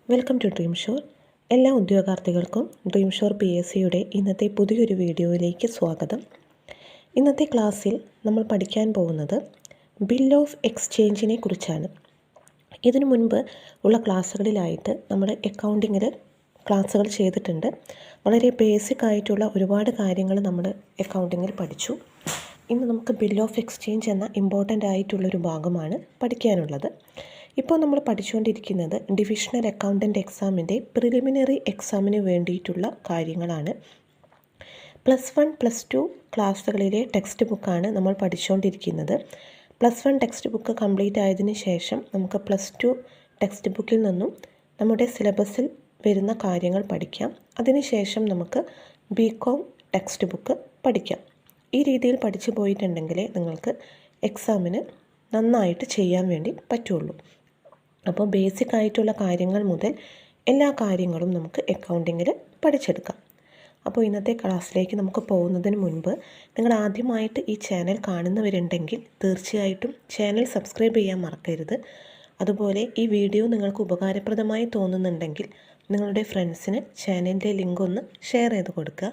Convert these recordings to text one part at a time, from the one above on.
Welcome to dream shore. എല്ലാ ഉദ്യോഗാർത്ഥികൾക്കും dream shore PSCയുടെ ഇന്നത്തെ പുതിയൊരു വീഡിയോയിലേക്ക് സ്വാഗതം. ഇന്നത്തെ ക്ലാസ്സിൽ നമ്മൾ പഠിക്കാൻ പോകുന്നത് ബിൽ ഓഫ് എക്സ്ചേഞ്ചിനെ കുറിച്ചാണ്. ഇതിനു മുൻപ് ഉള്ള ക്ലാസ്സുകളിലായിട്ട് നമ്മൾ അക്കൗണ്ടിങ്ങിൽ ക്ലാസ്സുകൾ ചെയ്തിട്ടുണ്ട്. വളരെ ബേസിക് ആയിട്ടുള്ള ഒരുപാട് കാര്യങ്ങൾ നമ്മൾ അക്കൗണ്ടിങ്ങിൽ പഠിച്ചു. ഇന്ന് നമുക്ക് ബിൽ ഓഫ് എക്സ്ചേഞ്ച് എന്ന ഇമ്പോർട്ടൻ്റ് ആയിട്ടുള്ളൊരു ഭാഗമാണ് പഠിക്കാനുള്ളത്. ഇപ്പോൾ നമ്മൾ പഠിച്ചുകൊണ്ടിരിക്കുന്നത് ഡിവിഷണൽ അക്കൗണ്ടൻ്റ് എക്സാമിൻ്റെ പ്രിലിമിനറി എക്സാമിന് വേണ്ടിയിട്ടുള്ള കാര്യങ്ങളാണ്. +1 +2 ക്ലാസ്സുകളിലെ ടെക്സ്റ്റ് ബുക്കാണ് നമ്മൾ പഠിച്ചുകൊണ്ടിരിക്കുന്നത്. +1 ടെക്സ്റ്റ് ബുക്ക് കംപ്ലീറ്റ് ആയതിനു ശേഷം നമുക്ക് +2 ടെക്സ്റ്റ് ബുക്കിൽ നിന്നും നമ്മുടെ സിലബസിൽ വരുന്ന കാര്യങ്ങൾ പഠിക്കാം. അതിനുശേഷം നമുക്ക് BCom ടെക്സ്റ്റ് ബുക്ക് പഠിക്കാം. ഈ രീതിയിൽ പഠിച്ചു പോയിട്ടുണ്ടെങ്കിൽ നിങ്ങൾക്ക് എക്സാമിന് നന്നായിട്ട് ചെയ്യാൻ വേണ്ടി പറ്റുള്ളൂ. അപ്പോൾ ബേസിക് ആയിട്ടുള്ള കാര്യങ്ങൾ മുതൽ എല്ലാ കാര്യങ്ങളും നമുക്ക് അക്കൗണ്ടിങ്ങിൽ പഠിച്ചെടുക്കാം. അപ്പോൾ ഇന്നത്തെ ക്ലാസ്സിലേക്ക് നമുക്ക് പോകുന്നതിന് മുൻപ് നിങ്ങൾ ആദ്യമായിട്ട് ഈ ചാനൽ കാണുന്നവരുണ്ടെങ്കിൽ തീർച്ചയായിട്ടും ചാനൽ സബ്സ്ക്രൈബ് ചെയ്യാൻ മറക്കരുത്. അതുപോലെ ഈ വീഡിയോ നിങ്ങൾക്ക് ഉപകാരപ്രദമായി തോന്നുന്നുണ്ടെങ്കിൽ നിങ്ങളുടെ ഫ്രണ്ട്സിന് ചാനലിൻ്റെ ലിങ്ക് ഒന്ന് ഷെയർ ചെയ്ത് കൊടുക്കുക.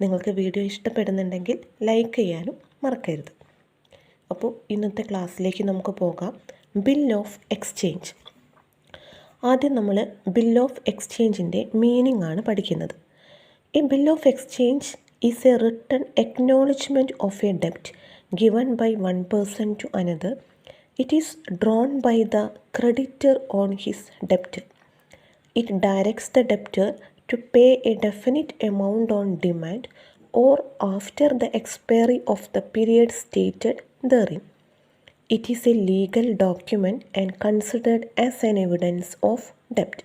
നിങ്ങൾക്ക് വീഡിയോ ഇഷ്ടപ്പെടുന്നുണ്ടെങ്കിൽ ലൈക്ക് ചെയ്യാനും മറക്കരുത്. അപ്പോൾ ഇന്നത്തെ ക്ലാസ്സിലേക്ക് നമുക്ക് പോകാം. Bill of exchange. ആദ്യം നമ്മൾ ബിൽ ഓഫ് എക്സ്ചേഞ്ചിൻ്റെ മീനിങ് ആണ് പഠിക്കുന്നത്. A bill of exchange is a written acknowledgement of a ഡെപ്റ്റ് given by one person to another. It is drawn by the creditor on his debtor. It directs the debtor to pay a definite amount on demand or after the expiry of the period stated therein. It is a legal document and considered as an evidence of debt.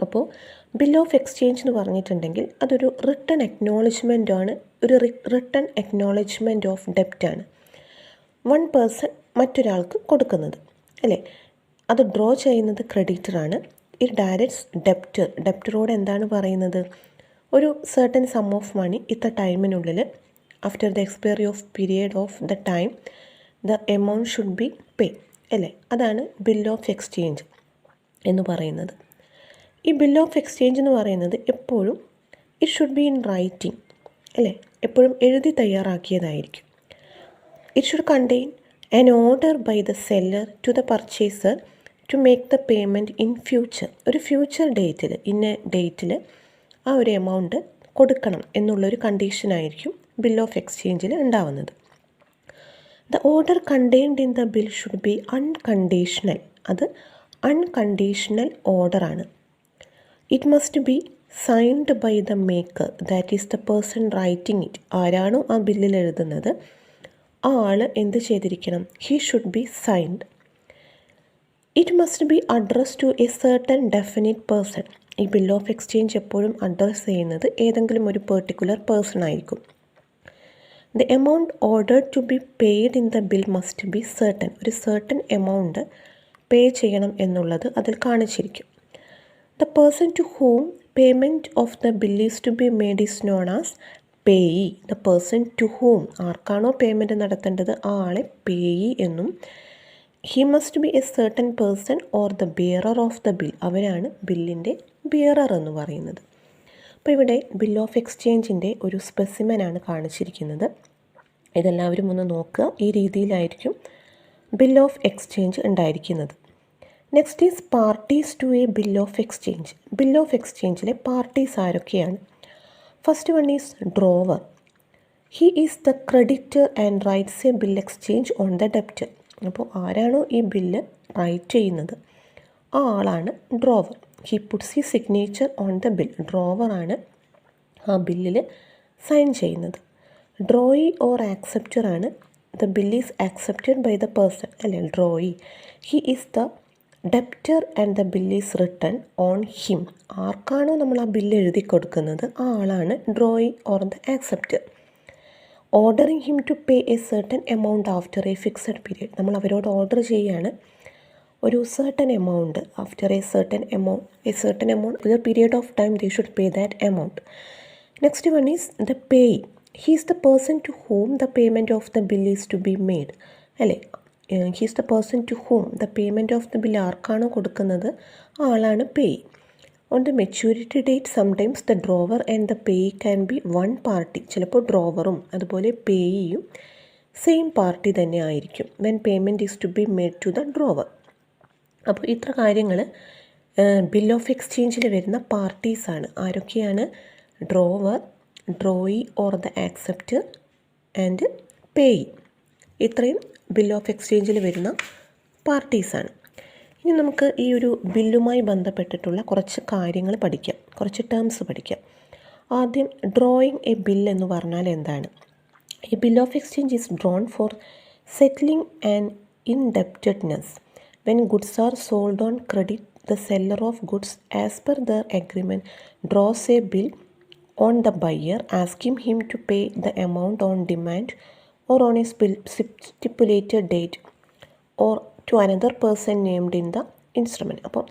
അപ്പോൾ bill of exchange എന്ന് പറഞ്ഞിട്ടുണ്ടെങ്കിൽ അതൊരു written acknowledgement ആണ്. ഒരു written acknowledgement of ഡെപ്റ്റ് ആണ്. One person മറ്റൊരാൾക്ക് കൊടുക്കുന്നത് അല്ലേ. അത് ഡ്രോ ചെയ്യുന്നത് ക്രെഡിറ്ററാണ്. ഇറ്റ് ഡയറക്ട്സ് ഡെപ്റ്ററോട് എന്താണ് പറയുന്നത്? ഒരു സർട്ടൻ സം ഓഫ് മണി ഇത്ര ടൈമിനുള്ളിൽ after the expiry of period of the time the amount should be pay അല്ലേ. അതാണ് ബിൽ ഓഫ് എക്സ്ചേഞ്ച് എന്ന് പറയുന്നത്. ഈ ബിൽ ഓഫ് എക്സ്ചേഞ്ച് എന്ന് പറയുന്നത് എപ്പോഴും it should be in writing അല്ലേ. എപ്പോഴും എഴുതി തയ്യാറാക്കിയതായിരിക്കും. It should contain an order by the seller to the purchaser to make the payment in future. ഒരു ഫ്യൂച്ചർ ഡേറ്റിൽ ഇന്ന ഡേറ്റിൽ ആ ഒരു എമൗണ്ട് കൊടുക്കണം എന്നുള്ളൊരു കണ്ടീഷനായിരിക്കും ബിൽ ഓഫ് എക്സ്ചേഞ്ചിൽ ഉണ്ടാവുന്നത്. The order contained in the bill should be unconditional. അത് അൺകണ്ടീഷണൽ ഓർഡറാണ്. It must be signed by the maker, that is the person writing it. ആരാണോ ആ ബില്ലിൽ എഴുതുന്നത് ആ ആൾ എന്ത് ചെയ്തിരിക്കണം? He should be signed. It must be address to a certain definite person. ഈ ബിൽ ഓഫ് എക്സ്ചേഞ്ച് എപ്പോഴും അഡ്രസ്സ് ചെയ്യുന്നത് ഏതെങ്കിലും ഒരു പെർട്ടിക്കുലർ പേഴ്സൺ ആയിരിക്കും. The amount ordered to be paid in the bill must be certain. ഒരു certain amount pay ചെയ്യണം എന്നുള്ളത് അതിൽ കാണിച്ചിരിക്കും. The person to whom payment of the bill is to be made is known as payee. The person to whom, ആർക്കാണോ payment നടത്തേണ്ടത് ആ ആളെ payee എന്നും, he must be a certain person or the bearer of the bill, അവരാണ് ബില്ലിൻ്റെ bearer എന്ന് പറയുന്നത്. അപ്പോൾ ഇവിടെ ബിൽ ഓഫ് എക്സ്ചേഞ്ചിൻ്റെ ഒരു സ്പെസിമെനാണ് കാണിച്ചിരിക്കുന്നത്. ഇതെല്ലാവരും ഒന്ന് നോക്കുക. ഈ രീതിയിലായിരിക്കും ബിൽ ഓഫ് എക്സ്ചേഞ്ച് ഉണ്ടായിരിക്കുന്നത്. Next is parties to a bill of exchange. Bill of എക്സ്ചേഞ്ചിലെ പാർട്ടീസ് ആരൊക്കെയാണ്? First one is drawer. He is the creditor and writes a bill exchange on the debtor. അപ്പോൾ ആരാണോ ഈ ബില്ല് റൈറ്റ് ചെയ്യുന്നത് ആ ആളാണ് drawer. He puts he signature on the bill. ഡ്രോവറാണ് ആ ബില്ലിൽ സൈൻ ചെയ്യുന്നത്. ഡ്രോയി ഓർ ആക്സെപ്റ്റർ ആണ്. The bill is accepted by the person അല്ലേ, drawee. He is the debtor and the bill is written on him. ആർക്കാണോ നമ്മൾ ആ bill എഴുതി കൊടുക്കുന്നത് ആ ആളാണ് drawee or the acceptor. Ordering him to pay a certain amount after a fixed period. നമ്മൾ അവരോട് ഓർഡർ ചെയ്യുകയാണ് ഒരു certain amount after a certain amount with a period of time they should pay that amount. Next one is the payee. He is the person to whom the payment of the bill is to be made അല്ലേ. He's the person to whom the payment of the bill ആർക്കാണോ കൊടുക്കുന്നത് ആ ആളാണ് payee. On the maturity date sometimes the drawer and the payee can be one party. ചിലപ്പോൾ ഡ്രോവറും അതുപോലെ പേയിയും same party തന്നെ ആയിരിക്കും. When payment is to be made to the drawer. അപ്പോൾ ഇത്ര കാര്യങ്ങൾ ബിൽ ഓഫ് എക്സ്ചേഞ്ചിൽ വരുന്ന പാർട്ടീസാണ്. ആരൊക്കെയാണ്? Drawer, drawee or the acceptor and payee. ഇത്രയും ബിൽ ഓഫ് എക്സ്ചേഞ്ചിൽ വരുന്ന പാർട്ടീസാണ്. ഇനി നമുക്ക് ഈ ഒരു ബില്ലുമായി ബന്ധപ്പെട്ടിട്ടുള്ള കുറച്ച് കാര്യങ്ങൾ പഠിക്കാം, കുറച്ച് ടേംസ് പഠിക്കാം. ആദ്യം ഡ്രോയിങ് എ ബിൽ എന്ന് പറഞ്ഞാൽ എന്താണ്? A bill of exchange is drawn for settling an indebtedness. When goods are sold on credit, the seller of goods as per their agreement draws a bill on the buyer asking him to pay the amount on demand or on a stipulated date or to another person named in the instrument. അപ്പോൾ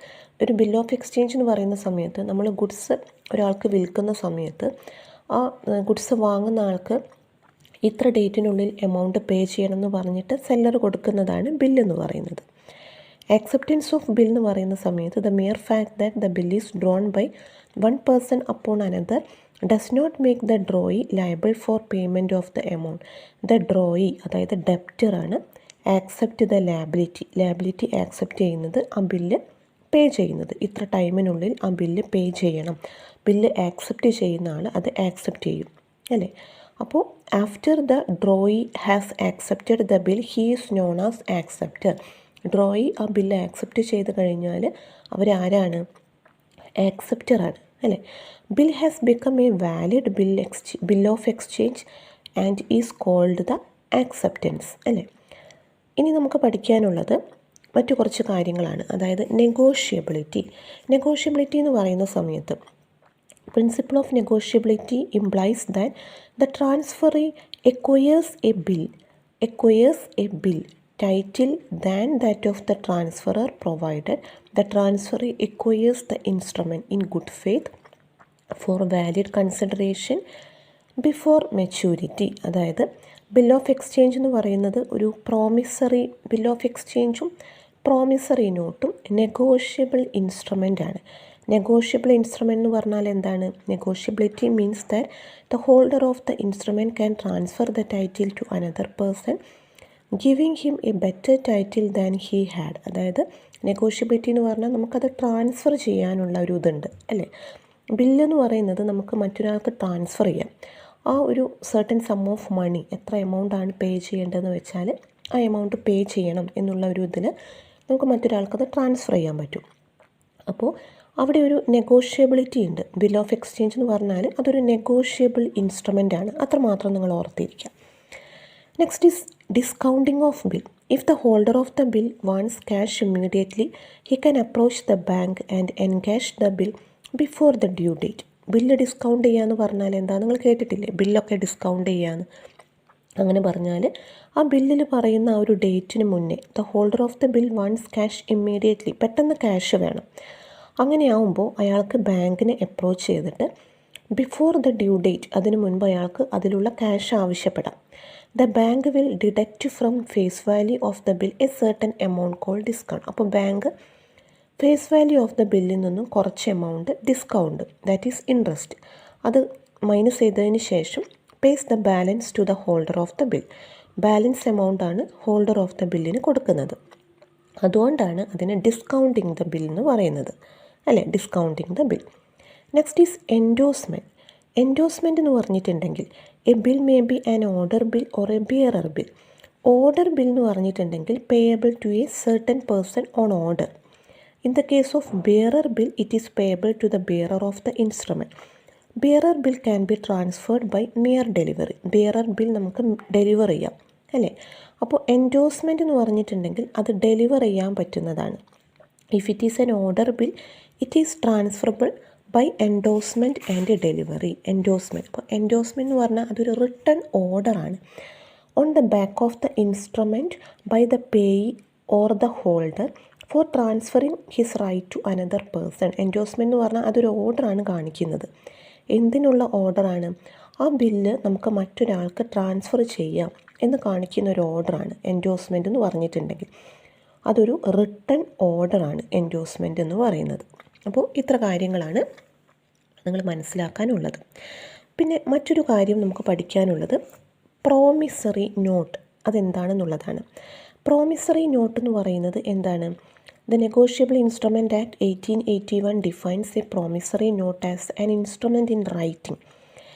ഒരു bill of exchange എന്ന് പറയുന്ന സമയത്ത് നമ്മൾ goods ഒരാൾക്ക് വിൽക്കുന്ന സമയത്ത് ആ ഗുഡ്സ് വാങ്ങുന്ന ആൾക്ക് ഇത്ര ഡേറ്റിനുള്ളിൽ എമൗണ്ട് പേ ചെയ്യണമെന്ന് പറഞ്ഞിട്ട് സെല്ലർ കൊടുക്കുന്നതാണ് ബില്ലെന്ന് പറയുന്നത്. Acceptance of bill എന്ന് പറയുന്ന സമയത്ത് the mere fact that the bill is drawn by one person upon another does not make the drawee liable for payment of the amount. The drawee, അതായത് debtor ആണ്, accept the liability accept ചെയ്യുന്നത്, ആ bill pay ചെയ്യുന്നത്. ഇത്ര ടൈമിനുള്ളിൽ ആ bill pay ചെയ്യണം. Bill accept ചെയ്യുന്ന ആൾ അത് ആക്സെപ്റ്റ് ചെയ്യും, അല്ലേ? അപ്പോൾ after the drawee has accepted the bill he is known as acceptor. Drawee ആ ബില്ല് ആക്സെപ്റ്റ് ചെയ്ത് കഴിഞ്ഞാൽ അവരാരാണ്? ആക്സെപ്റ്ററാണ്, അല്ലേ? Bill has become a valid bill of exchange and is called the acceptance, അല്ലേ? ഇനി നമുക്ക് പഠിക്കാനുള്ളത് മറ്റു കുറച്ച് കാര്യങ്ങളാണ്. അതായത് നെഗോഷ്യബിലിറ്റി. നെഗോഷ്യബിലിറ്റി എന്ന് പറയുന്ന സമയത്ത് principle of negotiability implies that the transferee acquires a bill title than that of the transferor provided the transferee acquires the instrument in good faith for valid consideration before maturity. അതായത് bill of exchange എന്ന് പറയുന്നത് ഒരു promissory bill of എക്സ്ചേഞ്ചും promissory നോട്ടും negotiable instrument ആണ്. Negotiable instrument എന്ന് പറഞ്ഞാൽ എന്താണ്? Negotiability means that the holder of the instrument can transfer the title to another person giving him a better title than he had. അതായത് negotiability എന്ന് പറഞ്ഞാൽ നമുക്കത് ട്രാൻസ്ഫർ ചെയ്യാനുള്ള ഒരു ഇതുണ്ട്, അല്ലേ? ബില്ലെന്ന് പറയുന്നത് നമുക്ക് മറ്റൊരാൾക്ക് ട്രാൻസ്ഫർ ചെയ്യാം. ആ ഒരു സർട്ടൻ സം ഓഫ് മണി, എത്ര എമൗണ്ടാണ് പേ ചെയ്യേണ്ടതെന്ന് വെച്ചാൽ ആ എമൗണ്ട് പേ ചെയ്യണം എന്നുള്ള ഒരു ഇതിൽ നമുക്ക് മറ്റൊരാൾക്കത് ട്രാൻസ്ഫർ ചെയ്യാൻ പറ്റും. അപ്പോൾ അവിടെ ഒരു നെഗോഷ്യബിലിറ്റി ഉണ്ട്. ബിൽ ഓഫ് എക്സ്ചേഞ്ച് എന്ന് പറഞ്ഞാൽ അതൊരു നെഗോഷ്യബിൾ ഇൻസ്ട്രുമെൻ്റ് ആണ്. അത്രമാത്രം നിങ്ങൾ ഓർത്തിരിക്കുക. Next is discounting of bill. If the holder of the bill wants cash immediately, he can approach the bank and encash the bill before the due date. Bill discount ചെയ്യാന്ന് പറഞ്ഞാൽ എന്താ? നിങ്ങൾ കേട്ടിട്ടില്ലേ? ബില്ലൊക്കെ ഡിസ്കൗണ്ട് ചെയ്യാന്ന്. അങ്ങനെ പറഞ്ഞാൽ ആ ബില്ലിൽ പറയുന്ന ആ ഒരു ഡേറ്റിന് മുന്നേ the holder of the bill wants cash immediately, പെട്ടെന്ന് ക്യാഷ് വേണം. അങ്ങനെയാവുമ്പോൾ അയാൾക്ക് ബാങ്കിനെ അപ്രോച്ച് ചെയ്തിട്ട് ബിഫോർ ദ ഡ്യൂ ഡേറ്റ്, അതിന് മുൻപ് അയാൾക്ക് അതിലുള്ള ക്യാഷ് ആവശ്യപ്പെടാം. The bank will deduct from face value of the bill a certain amount called discount. അപ്പോൾ bank face value of the ബില്ലിൽ നിന്നും കുറച്ച് amount discount, that is interest, അത് മൈനസ് ചെയ്തതിന് ശേഷം pays the balance to the holder of the bill. Balance amount ആണ് holder of the ബില്ലിന് കൊടുക്കുന്നത്. അതുകൊണ്ടാണ് അതിനെ ഡിസ്കൗണ്ടിങ് ദ ബിൽ എന്ന് പറയുന്നത്, അല്ലേ? Discounting the bill. Next is endorsement. Endorsement എന്ന് പറഞ്ഞിട്ടുണ്ടെങ്കിൽ a bill may be an order bill or a bearer bill. Order bill എന്ന് പറഞ്ഞിട്ടുണ്ടെങ്കിൽ payable to a certain person on order. In the case of bearer bill it is payable to the bearer of the instrument. Bearer bill can be transferred by mere delivery. Bearer bill നമുക്ക് deliver ചെയ്യാം, അല്ലേ? അപ്പോൾ endorsement എന്ന് പറഞ്ഞിട്ടുണ്ടെങ്കിൽ അത് deliver ചെയ്യാൻ പറ്റുന്നതാണ്. If it is an order bill it is transferable by endorsement and delivery. Endorsement, അപ്പോൾ എൻഡോസ്മെൻറ്റ് എന്ന് പറഞ്ഞാൽ അതൊരു return ഓർഡറാണ് on the back of the instrument by the payee or the holder four transferring his right to another person. Endorsement എന്ന് പറഞ്ഞാൽ അതൊരു ഓർഡറാണ് കാണിക്കുന്നത്. എന്തിനുള്ള ഓർഡറാണ്? ആ ബില്ല് നമുക്ക് മറ്റൊരാൾക്ക് ട്രാൻസ്ഫർ ചെയ്യാം എന്ന് കാണിക്കുന്ന ഒരു ഓർഡറാണ് എൻഡോഴ്സ്മെൻ്റ് എന്ന് പറഞ്ഞിട്ടുണ്ടെങ്കിൽ. അതൊരു റിട്ടൺ ഓർഡറാണ് എൻഡോഴ്സ്മെൻ്റ് എന്ന് പറയുന്നത്. അപ്പോൾ ഇത്ര കാര്യങ്ങളാണ് നിങ്ങൾ മനസ്സിലാക്കാനുള്ളത്. പിന്നെ മറ്റൊരു കാര്യം നമുക്ക് പഠിക്കാനുള്ളത് പ്രോമിസറി നോട്ട് അതെന്താണെന്നുള്ളതാണ്. പ്രോമിസറി നോട്ട് എന്ന് പറയുന്നത് എന്താണ്? The Negotiable Instrument Act 1881 defines a promissory note as an instrument in writing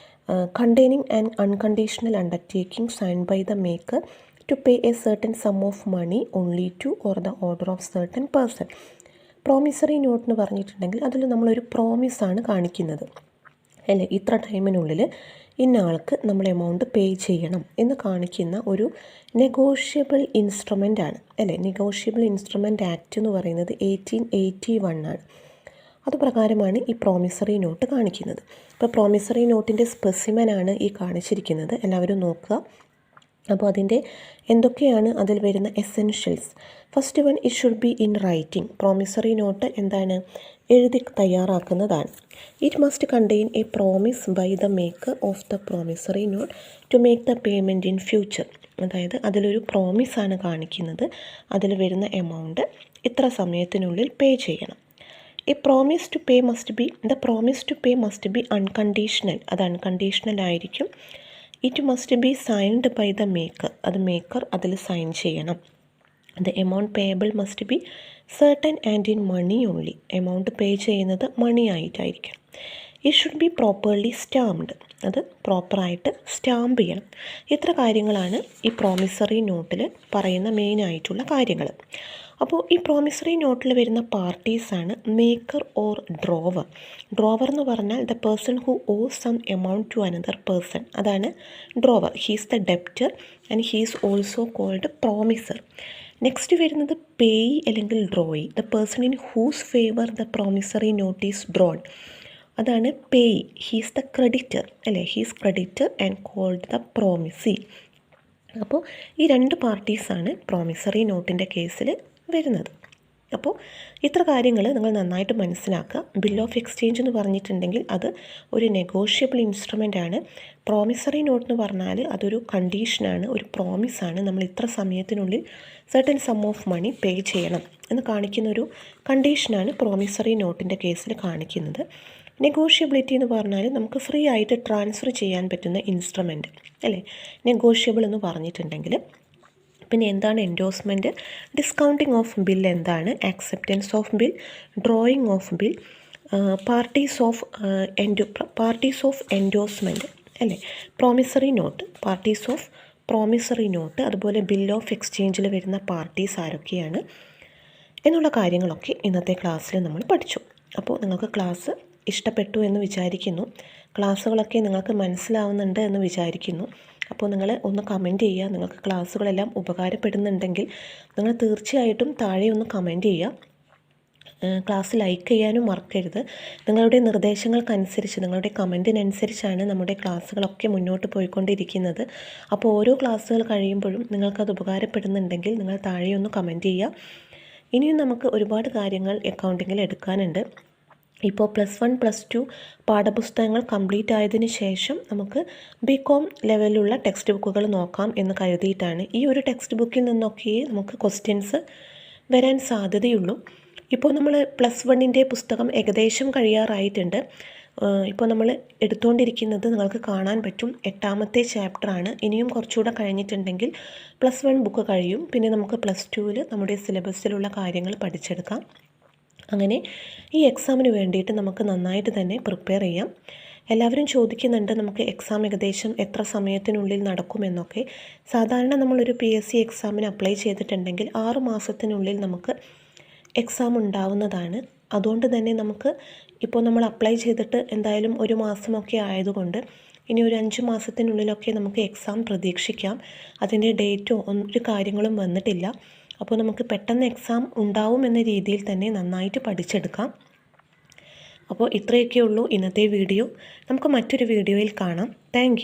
containing an unconditional undertaking signed by the maker to pay a certain sum of money only to or the order of certain person. Promissory note എന്ന് പറഞ്ഞിട്ടുണ്ടെങ്കിൽ അതിൽ നമ്മളൊരു പ്രോമിസാണ് കാണിക്കുന്നത് അല്ലേ, ഇത്ര ടൈമിനുള്ളിൽ ഇന്ന ആൾക്ക് നമ്മൾ എമൗണ്ട് പേ ചെയ്യണം എന്ന് കാണിക്കുന്ന ഒരു നെഗോഷ്യബിൾ ഇൻസ്ട്രുമെൻ്റ് ആണ് അല്ലേ. നെഗോഷ്യബിൾ ഇൻസ്ട്രുമെൻ്റ് ആക്ട് എന്ന് പറയുന്നത് 1881 ആണ്. അതുപ്രകാരമാണ് ഈ പ്രോമിസറി നോട്ട് കാണിക്കുന്നത്. ഇപ്പോൾ പ്രോമിസറി നോട്ടിൻ്റെ സ്പെസിമെനാണ് ഈ കാണിച്ചിരിക്കുന്നത്, എല്ലാവരും നോക്കുക. അപ്പോൾ അതിൻ്റെ എന്തൊക്കെയാണ് അതിൽ വരുന്ന essentials. First one, it should be in writing. Promissory note എന്താണ്? എഴുതി തയ്യാറാക്കുന്നതാണ്. It must contain a promise by the maker of the promissory note to make the payment in future. അതായത് അതിലൊരു പ്രോമിസാണ് കാണിക്കുന്നത്, അതിൽ വരുന്ന എമൗണ്ട് ഇത്ര സമയത്തിനുള്ളിൽ പേ ചെയ്യണം. A promise to pay must be the promise to pay must be unconditional. അത് unconditional ആയിരിക്കും. It must be signed by the maker. അത് മേക്കർ അതിൽ സൈൻ ചെയ്യണം. The amount payable must be certain and in money only. Amount pay ചെയ്യുന്നത് money ആയിട്ടായിരിക്കണം. It should be properly stamped. അത് പ്രോപ്പറായിട്ട് stamp ചെയ്യണം. ഇത്ര കാര്യങ്ങളാണ് ഈ പ്രോമിസറി നോട്ടിൽ പറയുന്ന മെയിനായിട്ടുള്ള കാര്യങ്ങൾ. അപ്പോൾ ഈ പ്രോമിസറി നോട്ടിൽ വരുന്ന പാർട്ടീസാണ് മേക്കർ ഓർ ഡ്രോവർ. ഡ്രോവർ എന്ന് പറഞ്ഞാൽ the person who owe some amount to another person, അതാണ് drawer. He's the debtor and he's also called promisor. Next വരുന്നത് പേയി അല്ലെങ്കിൽ drawee. The person in whose favour the promissory note is drawn, അതാണ് payee. He's the creditor അല്ലേ, he's creditor and called the promisee. അപ്പോൾ ഈ രണ്ട് പാർട്ടീസാണ് promissory നോട്ടിൻ്റെ കേസിൽ വരുന്നത്. അപ്പോൾ ഇത്ര കാര്യങ്ങൾ നിങ്ങൾ നന്നായിട്ട് മനസ്സിലാക്കുക. ബിൽ ഓഫ് എക്സ്ചേഞ്ച് എന്ന് പറഞ്ഞിട്ടുണ്ടെങ്കിൽ അത് ഒരു നെഗോഷ്യബിൾ ഇൻസ്ട്രുമെൻ്റ് ആണ്. പ്രോമിസറി നോട്ട് എന്ന് പറഞ്ഞാൽ അതൊരു കണ്ടീഷനാണ്, ഒരു പ്രോമിസാണ്. നമ്മൾ ഇത്ര സമയത്തിനുള്ളിൽ സർട്ടൻ സം ഓഫ് മണി പേ ചെയ്യണം എന്ന് കാണിക്കുന്ന ഒരു കണ്ടീഷനാണ് പ്രോമിസറി നോട്ടിൻ്റെ കേസിൽ കാണിക്കുന്നത്. നെഗോഷ്യബിലിറ്റി എന്ന് പറഞ്ഞാൽ നമുക്ക് ഫ്രീ ആയിട്ട് ട്രാൻസ്ഫർ ചെയ്യാൻ പറ്റുന്ന ഇൻസ്ട്രുമെൻറ്റ് അല്ലേ, നെഗോഷ്യബിൾ എന്ന് പറഞ്ഞിട്ടുണ്ടെങ്കിൽ. പിന്നെ എന്താണ് എൻഡോഴ്സ്മെൻറ്റ്? ഡിസ്കൗണ്ടിങ് ഓഫ് ബിൽ എന്താണ്? Acceptance of bill, drawing of bill, parties of endorsement അല്ലേ, promissory note, parties of promissory note, അതുപോലെ ബിൽ ഓഫ് എക്സ്ചേഞ്ചിൽ വരുന്ന പാർട്ടീസ് ആരൊക്കെയാണ് എന്നുള്ള കാര്യങ്ങളൊക്കെ ഇന്നത്തെ ക്ലാസ്സിൽ നമ്മൾ പഠിച്ചു. അപ്പോൾ നിങ്ങൾക്ക് ക്ലാസ് ഇഷ്ടപ്പെട്ടു എന്ന് വിചാരിക്കുന്നു. ക്ലാസ്സുകളൊക്കെ നിങ്ങൾക്ക് മനസ്സിലാവുന്നുണ്ട് എന്ന് വിചാരിക്കുന്നു. അപ്പോൾ നിങ്ങൾ ഒന്ന് കമൻറ്റ് ചെയ്യുക. നിങ്ങൾക്ക് ക്ലാസ്സുകളെല്ലാം ഉപകാരപ്പെടുന്നുണ്ടെങ്കിൽ നിങ്ങൾ തീർച്ചയായിട്ടും താഴെ ഒന്ന് കമൻറ്റ് ചെയ്യുക. ക്ലാസ് ലൈക്ക് ചെയ്യാനും മറക്കരുത്. നിങ്ങളുടെ നിർദ്ദേശങ്ങൾക്കനുസരിച്ച്, നിങ്ങളുടെ കമൻറ്റിനനുസരിച്ചാണ് നമ്മുടെ ക്ലാസ്സുകളൊക്കെ മുന്നോട്ട് പോയിക്കൊണ്ടിരിക്കുന്നത്. അപ്പോൾ ഓരോ ക്ലാസ്സുകൾ കഴിയുമ്പോഴും നിങ്ങൾക്കത് ഉപകാരപ്പെടുന്നുണ്ടെങ്കിൽ നിങ്ങൾ താഴെ ഒന്ന് കമൻറ്റ് ചെയ്യുക. ഇനിയും നമുക്ക് ഒരുപാട് കാര്യങ്ങൾ അക്കൗണ്ടിങ്ങിൽ എടുക്കാനുണ്ട്. ഇപ്പോൾ +1 +2 പാഠപുസ്തകങ്ങൾ കംപ്ലീറ്റ് ആയതിന് ശേഷം നമുക്ക് ബികോം ലെവലിലുള്ള ടെക്സ്റ്റ് ബുക്കുകൾ നോക്കാം എന്ന് കരുതിയിട്ടാണ്. ഈ ഒരു ടെക്സ്റ്റ് ബുക്കിൽ നിന്നൊക്കെ നമുക്ക് ക്വസ്റ്റ്യൻസ് വരാൻ സാധ്യതയുള്ളൂ. ഇപ്പോൾ നമ്മൾ +1ൻ്റെ പുസ്തകം ഏകദേശം കഴിയാറായിട്ടുണ്ട്. ഇപ്പോൾ നമ്മൾ എടുത്തുകൊണ്ടിരിക്കുന്നത് നിങ്ങൾക്ക് കാണാൻ പറ്റും 8ാമത്തെ ചാപ്റ്ററാണ്. ഇനിയും കുറച്ചുകൂടെ കഴിഞ്ഞിട്ടുണ്ടെങ്കിൽ +1 ബുക്ക് കഴിയും. പിന്നെ നമുക്ക് +2ൽ നമ്മുടെ സിലബസിലുള്ള കാര്യങ്ങൾ പഠിച്ചെടുക്കാം. അങ്ങനെ ഈ എക്സാമിന് വേണ്ടിയിട്ട് നമുക്ക് നന്നായിട്ട് തന്നെ പ്രിപ്പയർ ചെയ്യാം. എല്ലാവരും ചോദിക്കുന്നുണ്ട് നമുക്ക് എക്സാം ഏകദേശം എത്ര സമയത്തിനുള്ളിൽ നടക്കുമെന്നൊക്കെ. സാധാരണ നമ്മളൊരു PSC എക്സാമിന് അപ്ലൈ ചെയ്തിട്ടുണ്ടെങ്കിൽ 6 മാസത്തിനുള്ളിൽ നമുക്ക് എക്സാം ഉണ്ടാവുന്നതാണ്. അതുകൊണ്ട് തന്നെ നമുക്ക് ഇപ്പോൾ നമ്മൾ അപ്ലൈ ചെയ്തിട്ട് എന്തായാലും 1 മാസമൊക്കെ ആയതുകൊണ്ട് ഇനി ഒരു 5 മാസത്തിനുള്ളിലൊക്കെ നമുക്ക് എക്സാം പ്രതീക്ഷിക്കാം. അതിൻ്റെ ഡേറ്റോ ഒരു കാര്യങ്ങളും വന്നിട്ടില്ല. അപ്പോൾ നമുക്ക് പെട്ടെന്ന് എക്സാം ഉണ്ടാവും എന്ന രീതിയിൽ തന്നെ നന്നായിട്ട് പഠിച്ചെടുക്കാം. അപ്പോൾ ഇത്രയൊക്കെയുള്ളൂ ഇന്നത്തെ വീഡിയോ. നമുക്ക് മറ്റൊരു വീഡിയോയിൽ കാണാം. താങ്ക്